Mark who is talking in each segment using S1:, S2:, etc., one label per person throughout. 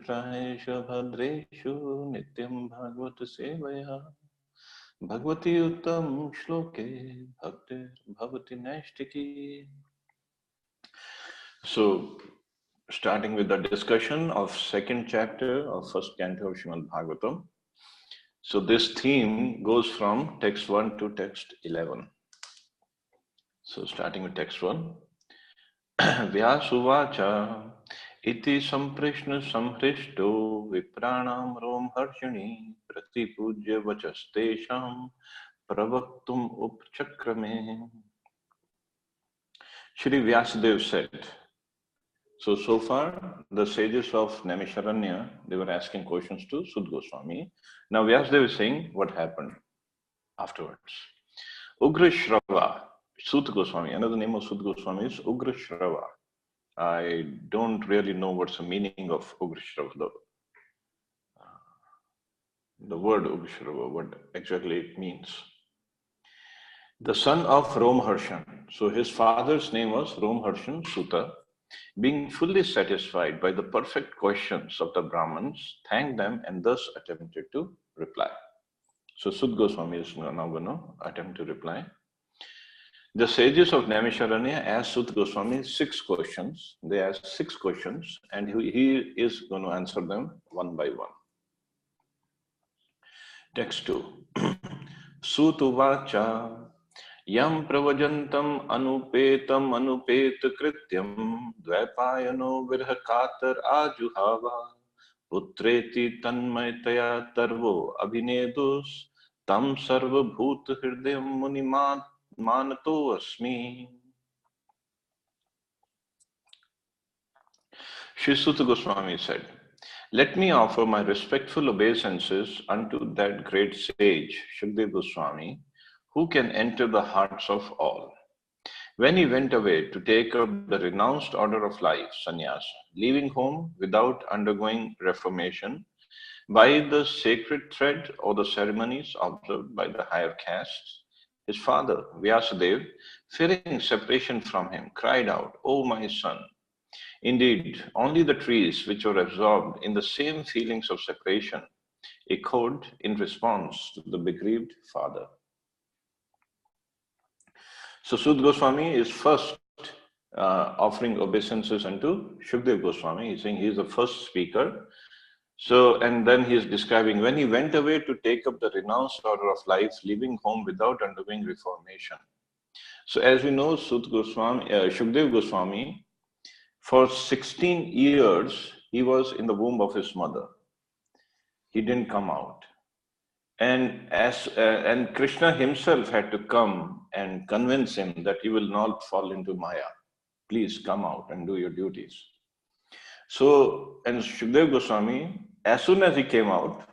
S1: प्रायेषु भद्रेषु नित्यं भागवत सेवया भगवती उत्तम श्लोके भक्तिर bhavati naistiki. So, starting with the discussion of second chapter of first canto of Srimad Bhagavatam. So this theme goes from text 1 to text 11. So starting with text 1. Vyasuvacha iti samprishna samhrishto vipranam rom harshini pratipujya vachastesham pravaktum upchakrame. Shri Vyasadeva said, so far the sages of Naimisharanya, they were asking questions to Sud Goswami. Now Vyasadeva is saying what happened afterwards. Ugra Shrava, Sut Goswami, another name of Sut Goswami is Ugra Shrava. I don't really know what's the meaning of Ugra Shrava, the word Ugra Shrava, what exactly it means. The son of Romharshan. So his father's name was Romharshan Suta. Being fully satisfied by the perfect questions of the Brahmins, thanked them and thus attempted to reply. So Sud Goswami is now going to attempt to reply. The sages of Naimisharanya asked Sud Goswami 6 questions. They asked 6 questions and he is going to answer them one by one. Text 2. Sut uvacha yam pravajantam anupetam anupet krityam dvaipayano virhakatar ajuhava putreti tanmaytaya tarvo abhinedus tam sarva bhut hridayam munimat manato asmi. Shri Suta Goswami said, let me offer my respectful obeisances unto that great sage, Shukdev Goswami, who can enter the hearts of all. When he went away to take up the renounced order of life, sannyasa, leaving home without undergoing reformation, by the sacred thread or the ceremonies observed by the higher castes, his father, Vyasadeva, fearing separation from him, cried out, O my son! Indeed, only the trees which were absorbed in the same feelings of separation echoed in response to the bereaved father. So Sud Goswami is first offering obeisances unto Shukdev Goswami. He's saying he is the first speaker. So, and then he is describing when he went away to take up the renounced order of life, leaving home without undergoing reformation. So as we know, Shukdev Goswami, for 16 years, he was in the womb of his mother. He didn't come out. And Krishna himself had to come and convince him that he will not fall into Maya. Please come out and do your duties. So, and Shukdev Goswami, as soon as he came out,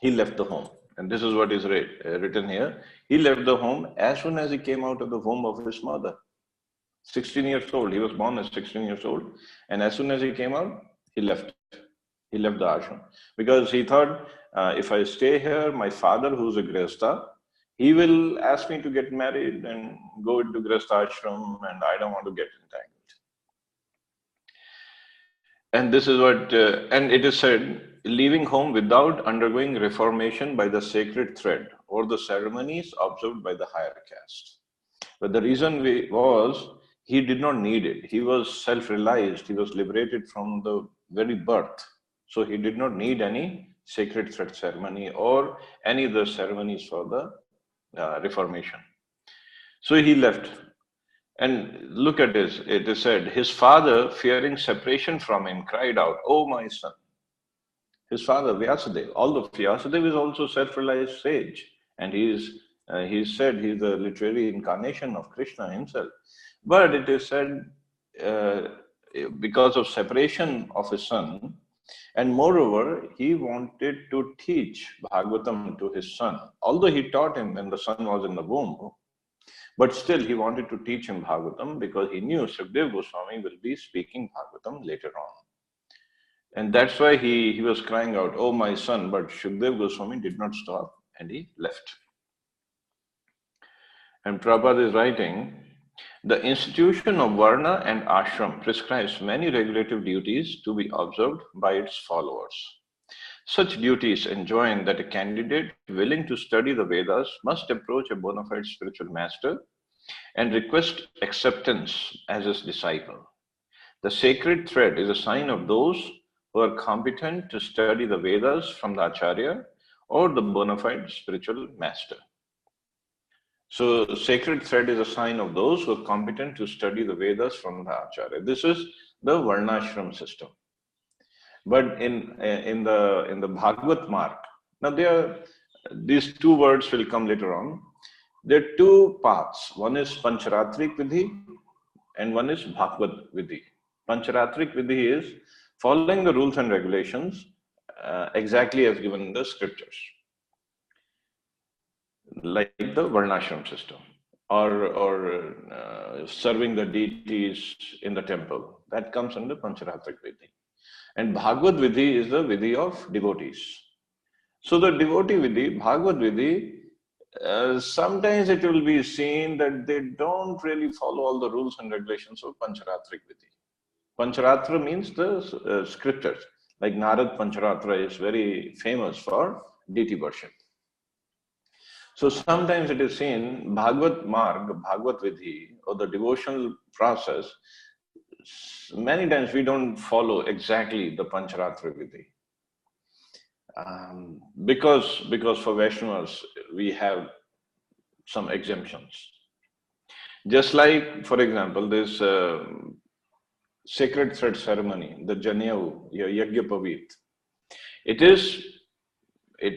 S1: he left the home. And this is what is written here. He left the home as soon as he came out of the womb of his mother. 16 years old. He was born as 16 years old. And as soon as he came out, he left. He left the ashram. Because he thought, if I stay here, my father, who's a Grihastha, he will ask me to get married and go into Grihastha ashram, and I don't want to get entangled. And this is what, and it is said, leaving home without undergoing reformation by the sacred thread or the ceremonies observed by the higher caste. But the reason was, he did not need it. He was self-realized. He was liberated from the very birth. So he did not need any sacred thread ceremony or any other ceremonies for the reformation. So he left. And look at this. It is said, his father, fearing separation from him, cried out, "O my son." His father, Vyasadeva, although Vyasadeva is also self-realized sage, and he said he's a literary incarnation of Krishna himself. But it is said, because of separation of his son, and moreover, he wanted to teach Bhagavatam to his son. Although he taught him when the son was in the womb, but still he wanted to teach him Bhagavatam because he knew Shukdev Goswami will be speaking Bhagavatam later on. And that's why he was crying out, "Oh my son," but Shukdev Goswami did not stop and he left. And Prabhupada is writing, The institution of Varna and Ashram prescribes many regulative duties to be observed by its followers. Such duties enjoin that a candidate willing to study the Vedas must approach a bona fide spiritual master and request acceptance as his disciple. The sacred thread is a sign of those who are competent to study the Vedas from the Acharya or the bona fide spiritual master. So, sacred thread is a sign of those who are competent to study the Vedas from the Acharya. This is the Varnashram system. But in the Bhagavad mark, now these two words will come later on. There are two paths. One is Pancharatrik Vidhi and one is Bhagavad Vidhi. Pancharatrik Vidhi is following the rules and regulations exactly as given in the scriptures, like the Varnashram system, or serving the deities in the temple. That comes under Pancharatrik Vidhi. And Bhagavad Vidhi is the Vidhi of devotees. So the devotee Vidhi, Bhagavad Vidhi, sometimes it will be seen that they don't really follow all the rules and regulations of Pancharatrik Vidhi. Pancharatra means the scriptures. Like Narad Pancharatra is very famous for deity worship. So sometimes it is seen Bhagavad Marg, Bhagavad Vidhi, or the devotional process. Many times we don't follow exactly the Pancharatra Vidhi. Because for Vaishnavas, we have some exemptions. Just like, for example, this sacred thread ceremony, the Janyavu, Yagyapavit, it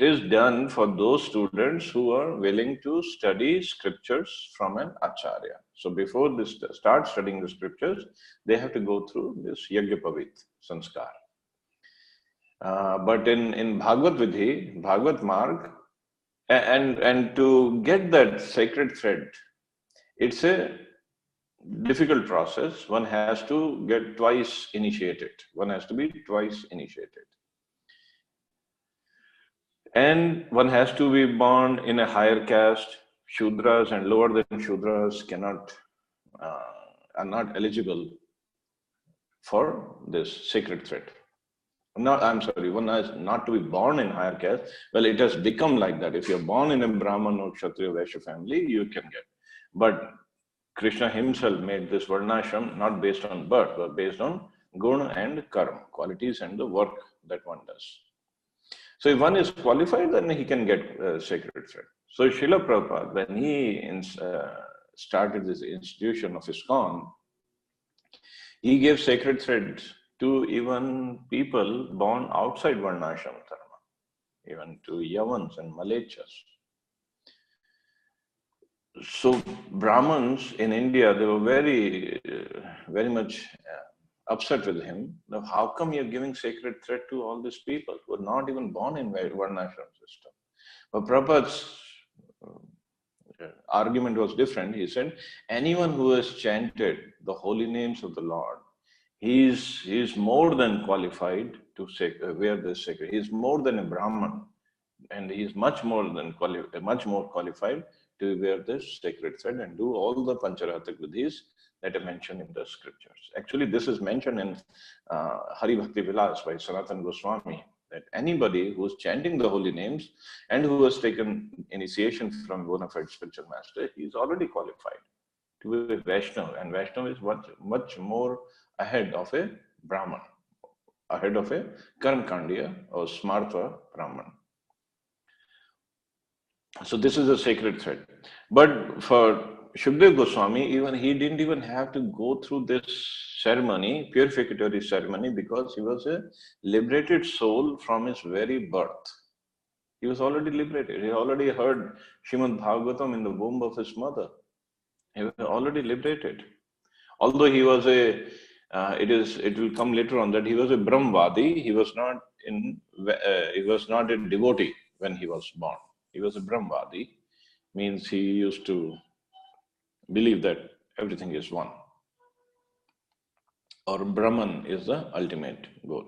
S1: is done for those students who are willing to study scriptures from an acharya. So before they start studying the scriptures, they have to go through this Yagyapavit sanskar. But in Bhagavad Vidhi, Bhagavad Marg, and to get that sacred thread, it's a difficult process. One has to get twice initiated. One has to be twice initiated. And one has to be born in a higher caste. Shudras and lower than Shudras are not eligible for this sacred thread. One has not to be born in higher caste. Well, it has become like that. If you're born in a Brahman or Kshatriya Vaishya family, you can get. But Krishna himself made this Varnashram not based on birth, but based on guna and karma, qualities and the work that one does. So if one is qualified, then he can get sacred thread. So Srila Prabhupada, when he started this institution of ISKCON, he gave sacred thread to even people born outside Varnashram Dharma, even to Yavans and Malechas. So Brahmins in India, they were very, very much upset with him. Now, how come you're giving sacred thread to all these people who are not even born in Varnashram system? But Prabhupada's argument was different. He said, anyone who has chanted the holy names of the Lord, he is more than qualified to wear this sacred. He is more than a Brahman, and he is much more qualified to wear this sacred thread and do all the Pancharathik Vidhis that are mentioned in the scriptures. Actually, this is mentioned in Hari Bhakti Vilas by Sanatana Goswami, that anybody who is chanting the holy names and who has taken initiation from bona fide spiritual master, he is already qualified to be a Vaishnava, and Vaishnava is much more ahead of a Brahman, ahead of a Karmkandiya or Smartha Brahman. So this is a sacred thread. But for Shukdev Goswami, even he didn't even have to go through this ceremony, purificatory ceremony, because he was a liberated soul from his very birth. He was already liberated. He already heard Srimad Bhagavatam in the womb of his mother. He was already liberated. Although he was it will come later on that he was a Brahmvadi. He was not a devotee when he was born. He was a Brahmvadi, means he used to believe that everything is one, or Brahman is the ultimate goal.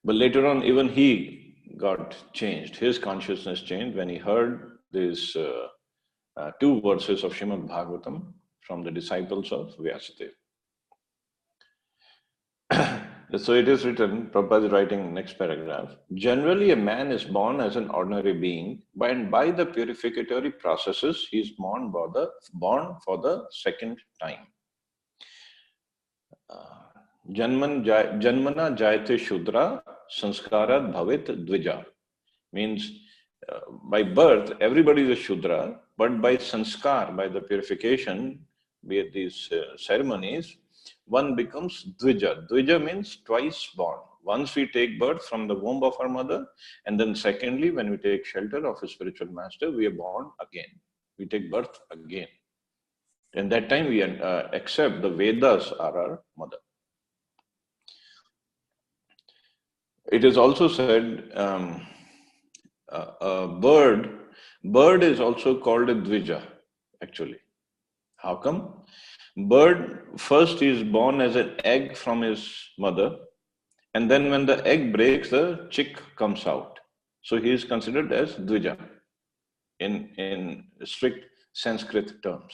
S1: But later on, even he got changed. His consciousness changed when he heard these two verses of Srimad Bhagavatam. from the disciples of Vyasadeva. So it is written, Prabhupada is writing next paragraph. Generally, a man is born as an ordinary being, and by the purificatory processes, he is born for the second time. Janmana jayate shudra, sanskarat bhavit dvija. Means by birth, everybody is a shudra, but by sanskar, by the purification, be it these ceremonies, one becomes dvija. Dvija means twice born. Once we take birth from the womb of our mother, and then secondly, when we take shelter of a spiritual master, we are born again. We take birth again. And that time we accept the Vedas are our mother. It is also said, bird is also called a dvija, actually. How come? Bird first is born as an egg from his mother, and then when the egg breaks, the chick comes out. So he is considered as dvija in strict Sanskrit terms.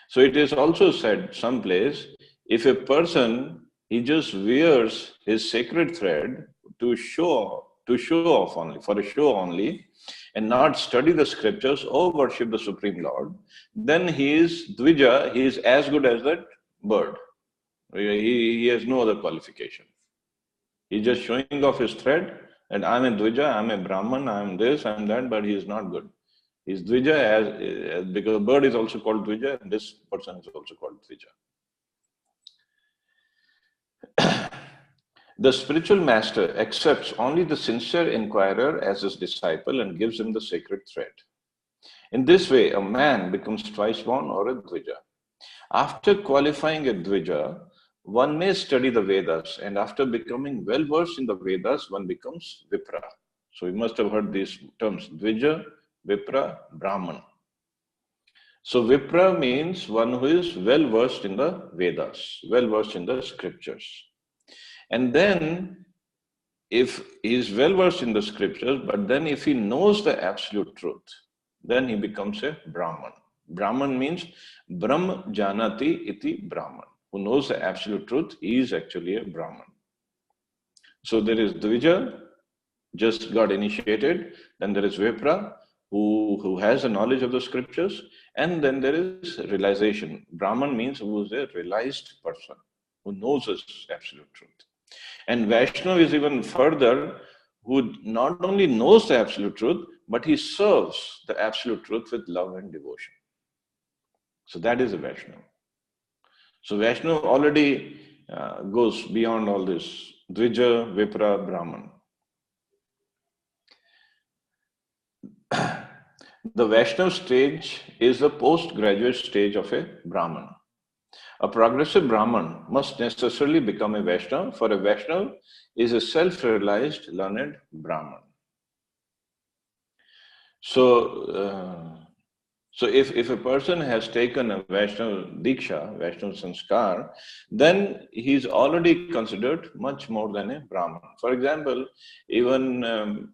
S1: So it is also said someplace, if a person, he just wears his sacred thread to show off only, for a show only, and not study the scriptures or worship the Supreme Lord, then he is dvija, he is as good as that bird. He has no other qualification. He's just showing off his thread, and I'm a dvija, I'm a Brahman, I'm this, I'm that, but he is not good. He's dvija because bird is also called dvija, and this person is also called dvija. The spiritual master accepts only the sincere inquirer as his disciple and gives him the sacred thread. In this way, a man becomes twice born or a dvija. After qualifying a dvija, one may study the Vedas, and after becoming well versed in the Vedas, one becomes Vipra. So you must have heard these terms, dvija, Vipra, Brahman. So Vipra means one who is well versed in the Vedas, well versed in the scriptures. And then, if he is well versed in the scriptures, but then if he knows the absolute truth, then he becomes a Brahman. Brahman means Brahm Janati iti Brahman. Who knows the absolute truth, he is actually a Brahman. So there is Dvija, just got initiated, then there is Vipra, who has a knowledge of the scriptures, and then there is realization. Brahman means who is a realized person, who knows the absolute truth. And Vaishnava is even further, who not only knows the absolute truth, but he serves the absolute truth with love and devotion. So that is a Vaishnava. So Vaishnava already goes beyond all this. Dvija, Vipra, Brahman. The Vaishnava stage is the postgraduate stage of a Brahman. A progressive Brahman must necessarily become a Vaishnava, for a Vaishnava is a self-realized, learned Brahman. So if a person has taken a Vaishnava Diksha, Vaishnava Sanskar, then he is already considered much more than a Brahman. For example, even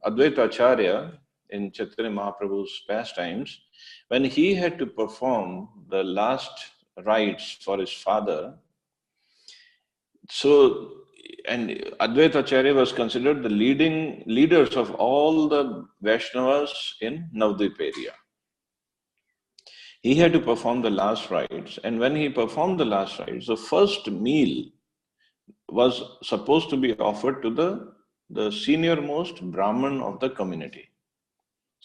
S1: Advaita Acharya in Chaitanya Mahaprabhu's pastimes, when he had to perform the last rites for his father, and Advaita Acharya was considered the leaders of all the Vaishnavas in Navadvip area. He had to perform the last rites, and when he performed the last rites, the first meal was supposed to be offered to the senior-most Brahman of the community.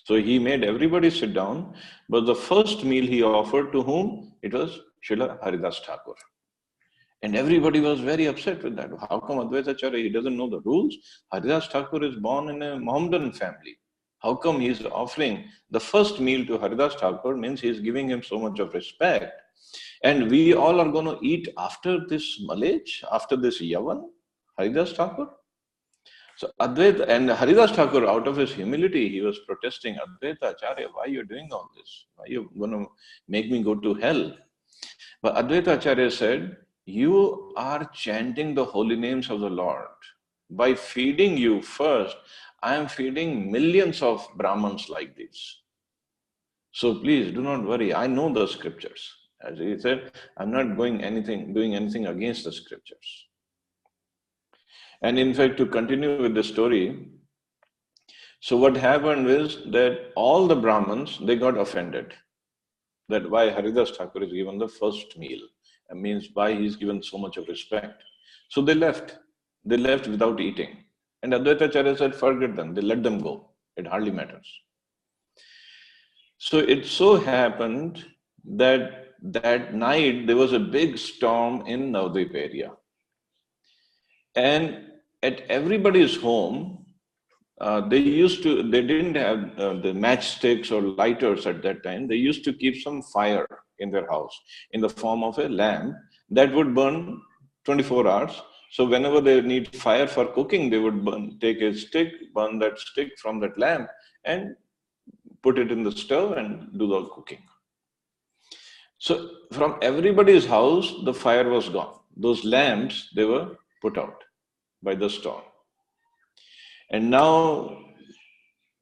S1: So he made everybody sit down, but the first meal he offered to whom? It was Srila Haridas Thakur. And everybody was very upset with that. How come Advaita Acharya, he doesn't know the rules? Haridas Thakur is born in a Mohammedan family. How come he is offering the first meal to Haridas Thakur? Means he is giving him so much of respect. And we all are going to eat after this malech, after this yavan, Haridas Thakur? So Advaita, and Haridas Thakur, out of his humility, he was protesting, Advaita Acharya, why are you doing all this? Why are you going to make me go to hell? But Advaita Acharya said, you are chanting the holy names of the Lord. By feeding you first, I am feeding millions of Brahmins like this. So please do not worry. I know the scriptures. As he said, I'm not doing anything against the scriptures. And in fact, to continue with the story, so what happened is that all the Brahmins, they got offended that why Haridas Thakur is given the first meal. That means why he's given so much of respect. So they left. They left without eating. And Advaita Acharya said, forget them. They let them go. It hardly matters. So it so happened that that night there was a big storm in Navadvip area. And at everybody's home, they didn't have the matchsticks or lighters at that time. They used to keep some fire in their house in the form of a lamp that would burn 24 hours. So whenever they need fire for cooking, they would take a stick, burn that stick from that lamp and put it in the stove and do the cooking. So from everybody's house, the fire was gone. Those lamps, they were put out by the storm. And now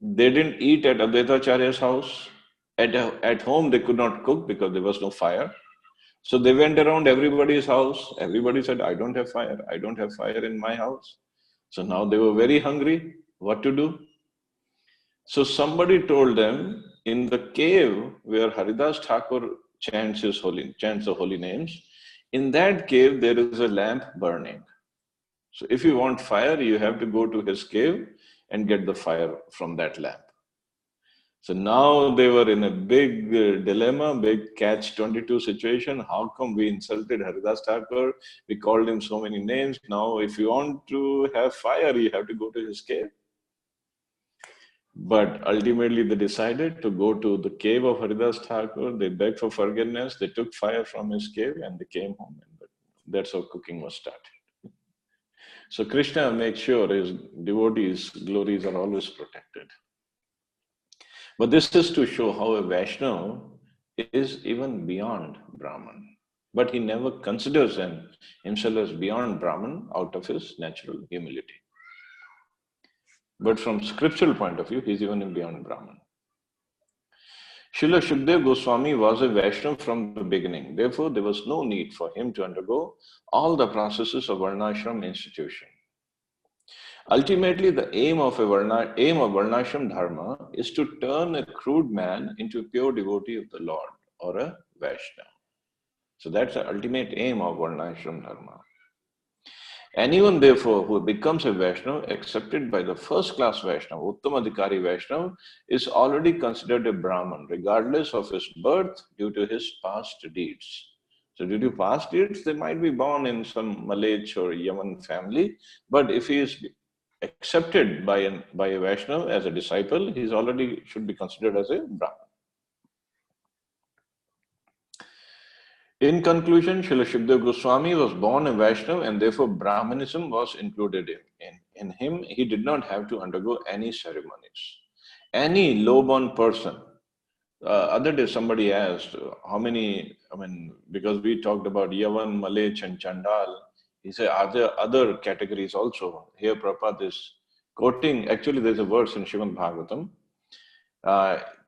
S1: they didn't eat at Advaita Acharya's house. At home, they could not cook because there was no fire. So they went around everybody's house. Everybody said, I don't have fire. I don't have fire in my house. So now they were very hungry. What to do? So somebody told them, in the cave where Haridas Thakur chants the holy names, in that cave there is a lamp burning. So if you want fire, you have to go to his cave and get the fire from that lamp. So now they were in a big dilemma, big catch-22 situation. How come we insulted Haridas Thakur? We called him so many names. Now if you want to have fire, you have to go to his cave. But ultimately they decided to go to the cave of Haridas Thakur. They begged for forgiveness. They took fire from his cave and they came home. And that's how cooking was started. So Krishna makes sure his devotees' glories are always protected. But this is to show how a Vaishnava is even beyond Brahman. But he never considers himself as beyond Brahman out of his natural humility. But from scriptural point of view, he is even beyond Brahman. Srila Shukdev Goswami was a Vaishnava from the beginning. Therefore, there was no need for him to undergo all the processes of Varnashram institution. Ultimately, the aim of Varnashram Dharma is to turn a crude man into a pure devotee of the Lord or a Vaishnava. So that's the ultimate aim of Varnashram Dharma. Anyone, therefore, who becomes a Vaishnava, accepted by the first-class Vaishnava, Uttamadhikari Vaishnava, is already considered a Brahman, regardless of his birth due to his past deeds. So due to past deeds, they might be born in some Malech or Yaman family, but if he is accepted by a Vaishnava as a disciple, he already should be considered as a Brahman. In conclusion, Srila Shukdev Goswami was born a Vaishnava and therefore Brahmanism was included in him. He did not have to undergo any ceremonies. Any low-born person, other day somebody asked how many, because we talked about Yavan, Malech and Chandal, he said, are there other categories also? Here Prabhupada is quoting, actually there's a verse in Srimad Bhagavatam.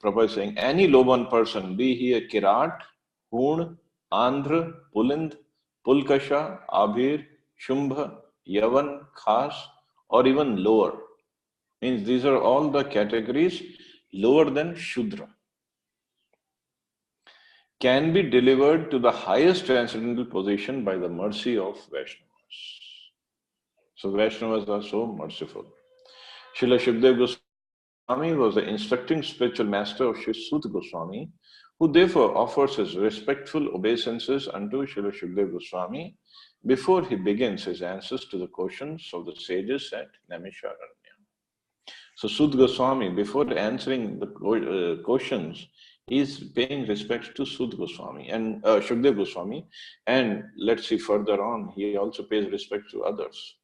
S1: Prabhupada is saying, any low-born person, be he a Kirat, Hoon, Andhra, Pulind, Pulkasha, Abhir, Shumbha, Yavan, Khas, or even lower. Means these are all the categories lower than Shudra. Can be delivered to the highest transcendental position by the mercy of Vaishnavas. So Vaishnavas are so merciful. Srila Shukdev Goswami was the instructing spiritual master of Sri Suta Goswami, who therefore offers his respectful obeisances unto Srila Shukdev Goswami before he begins his answers to the questions of the sages at Naimisharanya. So Suta Goswami, before answering the questions, he is paying respects to Suta Goswami and Shukdev Goswami, and let's see further on, he also pays respect to others.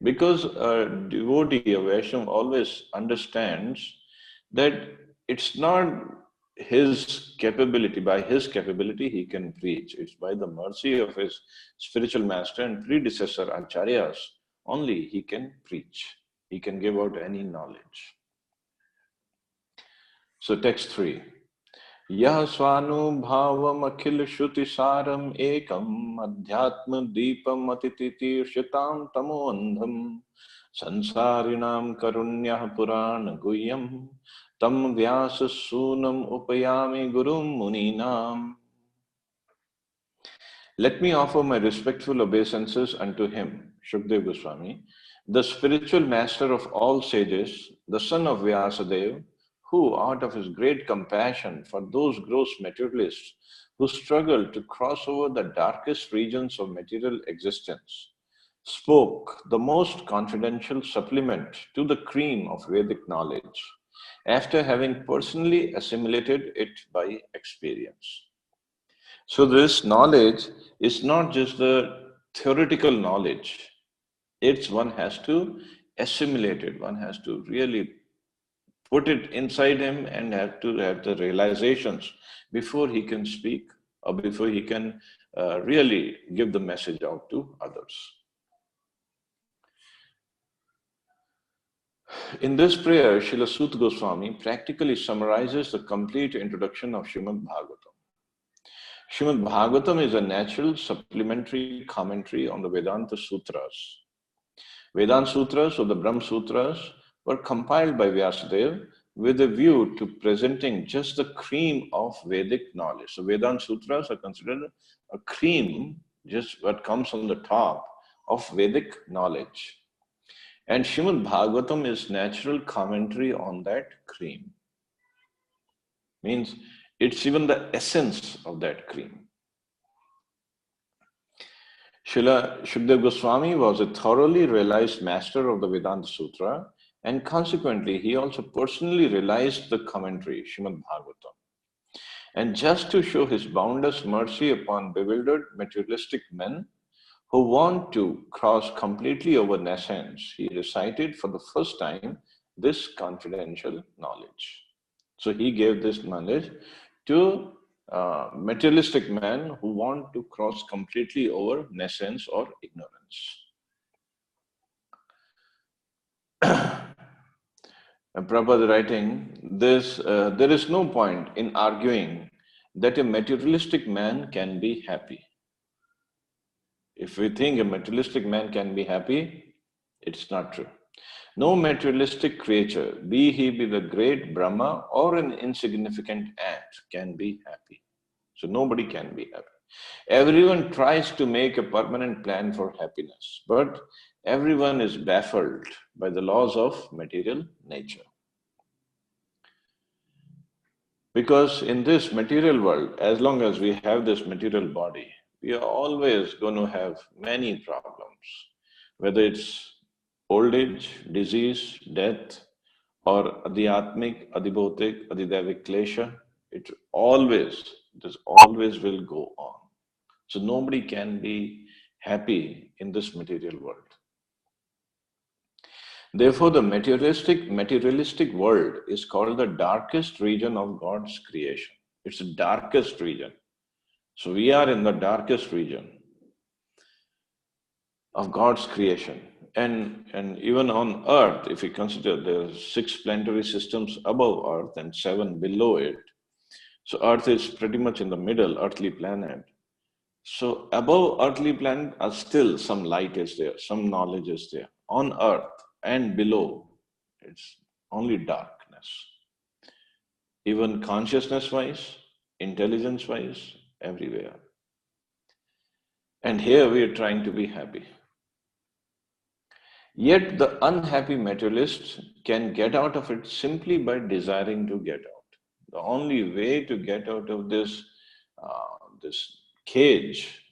S1: Because a devotee, a Vaishnava, always understands that it's not his capability, by his capability he can preach. It's by the mercy of his spiritual master and predecessor acharyas only he can preach. He can give out any knowledge. So text 3. यह स्वानुभावम अखिल श्रुति सारम एकम अध्यात्म दीपम अतिथितीर्षताम तमोअंधम संसारिणाम करुण्यः पुराण गुह्यम तम व्यास सूनम उपयामि गुरुम मुनीनाम. Let me offer my respectful obeisances unto him, Shukdev Goswami, the spiritual master of all sages, the son of Vyasadeva, who, out of his great compassion for those gross materialists who struggle to cross over the darkest regions of material existence, spoke the most confidential supplement to the cream of Vedic knowledge, after having personally assimilated it by experience. So, this knowledge is not just the theoretical knowledge, it's one has to assimilate it, one has to really put it inside him and have to have the realizations before he can speak or before he can really give the message out to others. In this prayer, Srila Sut Goswami practically summarizes the complete introduction of Srimad Bhagavatam. Srimad Bhagavatam is a natural supplementary commentary on the Vedanta Sutras. Vedanta Sutras or the Brahma Sutras were compiled by Vyasadeva with a view to presenting just the cream of Vedic knowledge. So Vedanta Sutras are considered a cream, just what comes on the top of Vedic knowledge. And Srimad Bhagavatam is natural commentary on that cream. Means it's even the essence of that cream. Srila Shukdev Goswami was a thoroughly realized master of the Vedanta Sutra, and consequently, he also personally realized the commentary, Srimad Bhagavatam. And just to show his boundless mercy upon bewildered materialistic men who want to cross completely over nescience, he recited for the first time this confidential knowledge. So he gave this knowledge to materialistic men who want to cross completely over nescience or ignorance. Prabhupada writing this, there is no point in arguing that a materialistic man can be happy. If we think a materialistic man can be happy, it's not true. No materialistic creature, be he be the great Brahma or an insignificant ant, can be happy. So nobody can be happy. Everyone tries to make a permanent plan for happiness, but everyone is baffled by the laws of material nature. Because in this material world, as long as we have this material body, we are always going to have many problems, whether it's old age, disease, death, or adhyatmic, adhibautik, adhidevik klesha. It always will go on. So nobody can be happy in this material world. Therefore, the materialistic world is called the darkest region of God's creation. It's the darkest region. So we are in the darkest region of God's creation. And even on earth, if you consider there are 6 planetary systems above earth and 7 below it. So earth is pretty much in the middle, earthly planet. So above earthly planet are still some light is there, some knowledge is there. On earth and below, it's only darkness. Even consciousness-wise, intelligence-wise, everywhere. And here we are trying to be happy. Yet the unhappy materialist can get out of it simply by desiring to get out. The only way to get out of this cage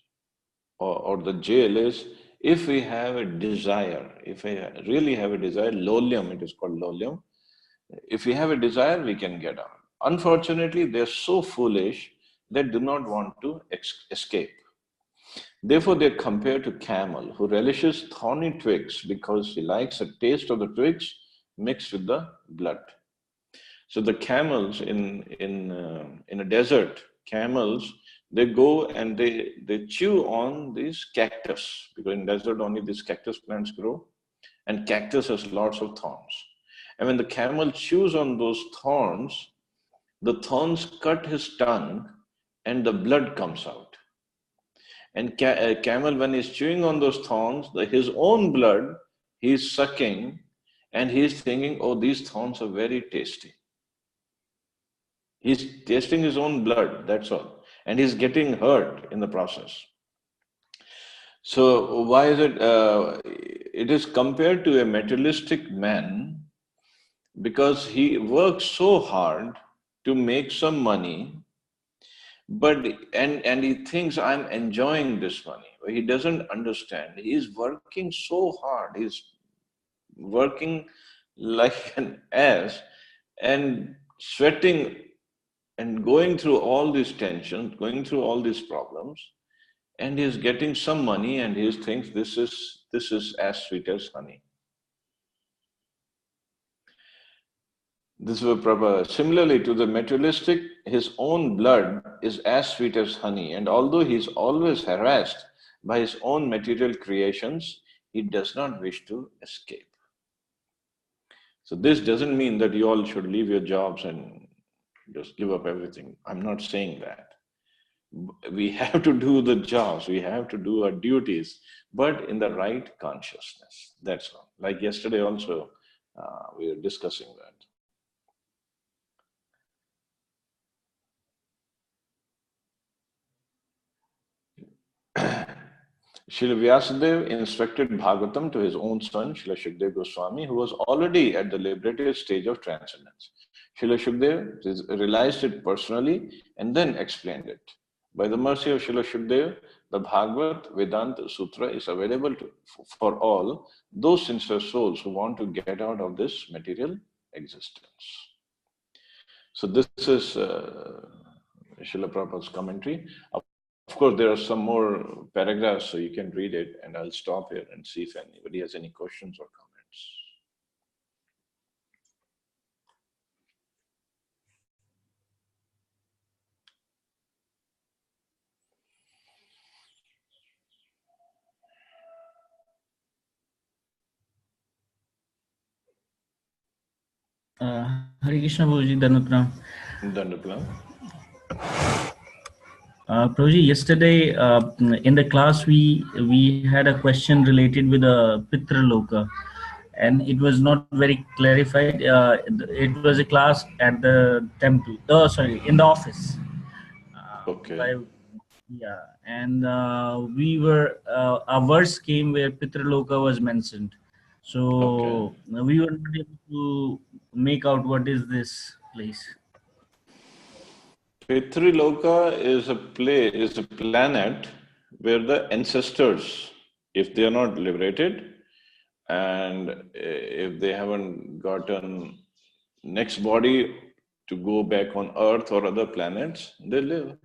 S1: or the jail is if we have a desire, if we really have a desire, lolyam, it is called lolyam. If we have a desire, we can get out. Unfortunately, they're so foolish that do not want to escape. Therefore, they're compared to camel who relishes thorny twigs because he likes the taste of the twigs mixed with the blood. So the camels in a desert, camels, they go and they chew on these cactus because in desert only these cactus plants grow, and cactus has lots of thorns. And when the camel chews on those thorns, the thorns cut his tongue and the blood comes out. And camel, when he's chewing on those thorns, his own blood, he's sucking and he's thinking, oh, these thorns are very tasty. He's tasting his own blood, that's all. And he's getting hurt in the process. So why is it? It is compared to a materialistic man because he works so hard to make some money, but and he thinks I'm enjoying this money. He doesn't understand. He's working so hard. He's working like an ass and sweating and going through all these tensions, going through all these problems, and he's getting some money and he thinks this is as sweet as honey. This was Prabhupada. Similarly to the materialistic, his own blood is as sweet as honey, and although he is always harassed by his own material creations, he does not wish to escape. So this doesn't mean that you all should leave your jobs and just give up everything. I'm not saying that. We have to do the jobs, we have to do our duties, but in the right consciousness. That's all. Like yesterday also, we were discussing that. Srila Vyasadeva instructed Bhagavatam to his own son, Srila Shukdev Goswami, who was already at the liberated stage of transcendence. Srila Shukdev realized it personally and then explained it. By the mercy of Srila Shukdev, the Bhagavad Vedanta Sutra is available for all those sincere souls who want to get out of this material existence. So this is Srila Prabhupada's commentary. Of course, there are some more paragraphs, so you can read it, and I'll stop here and see if anybody has any questions or
S2: comments. Hare Krishna Prabhuji, Danutram.
S1: Dandaplam.
S2: Prabhuji, yesterday in the class we had a question related with a Pitra Loka, and it was not very clarified. It was a class at the temple. Oh, sorry, in the office.
S1: Okay.
S2: Yeah, and a verse came where Pitra Loka was mentioned. So we were not able to make out what is this place.
S1: Pitriloka is a planet where the ancestors, if they are not liberated, and if they haven't gotten next body to go back on Earth or other planets, they live.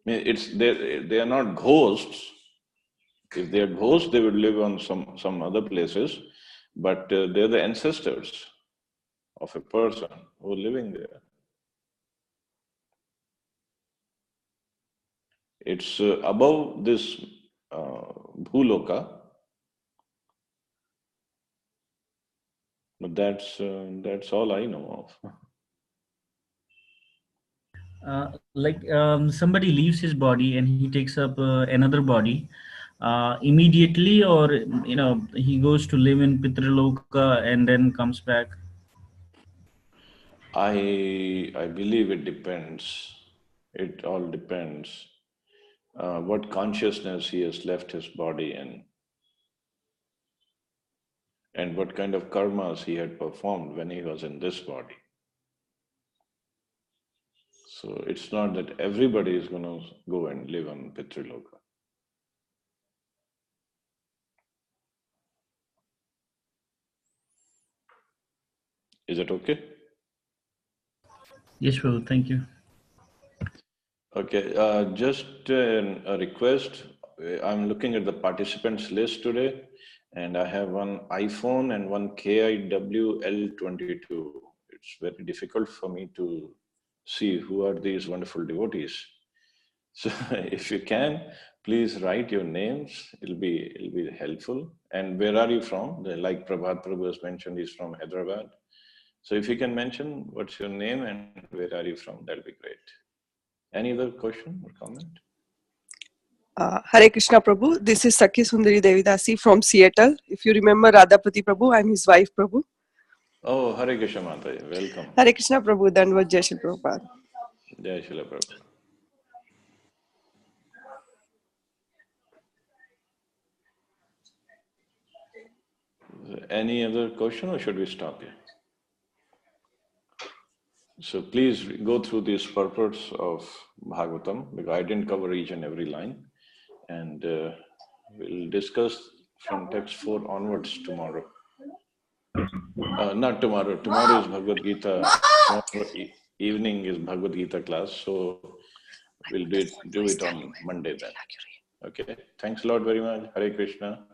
S1: I mean, they are not ghosts. If they are ghosts, they would live on some other places, but they're the ancestors of a person who are living there. It's above this Bhuloka, but that's all I know
S2: of. Somebody leaves his body and he takes up another body immediately, or he goes to live in Pitraloka and then comes back.
S1: I believe it depends. It all depends what consciousness he has left his body in, and what kind of karmas he had performed when he was in this body. So it's not that everybody is going to go and live on Pitriloka. Is it okay?
S2: Yes, Prabhu, thank you.
S1: Okay, just a request. I'm looking at the participants list today, and I have one iPhone and one KIWL22. It's very difficult for me to see who are these wonderful devotees. So if you can, please write your names. It'll be helpful. And where are you from? Like Prabhat Prabhu has mentioned, he's from Hyderabad. So if you can mention what's your name and where are you from, that'll be great. Any other question or comment?
S3: Hare Krishna Prabhu, this is Sakhi Sundari Devidasi from Seattle. If you remember Radhapati Prabhu, I'm his wife Prabhu.
S1: Oh, Hare Krishna Mata, welcome.
S3: Hare Krishna Prabhu, Danvat Jai Shri Prabhupada.
S1: Jai Shri Prabhupada. Any other question or should we stop here? So please go through these purports of Bhagavatam, because I didn't cover each and every line. And we'll discuss from text 4 onwards tomorrow. Not tomorrow. Tomorrow is Bhagavad Gita. Tomorrow evening is Bhagavad Gita class. So we'll do it on Monday then. Okay. Thanks a lot very much. Hare Krishna.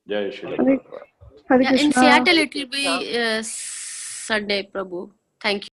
S1: Jai Shri Prabhupada.
S3: Hare
S4: Yeah, in
S3: Krishna.
S4: Seattle it will be Sunday, Prabhu. Thank you.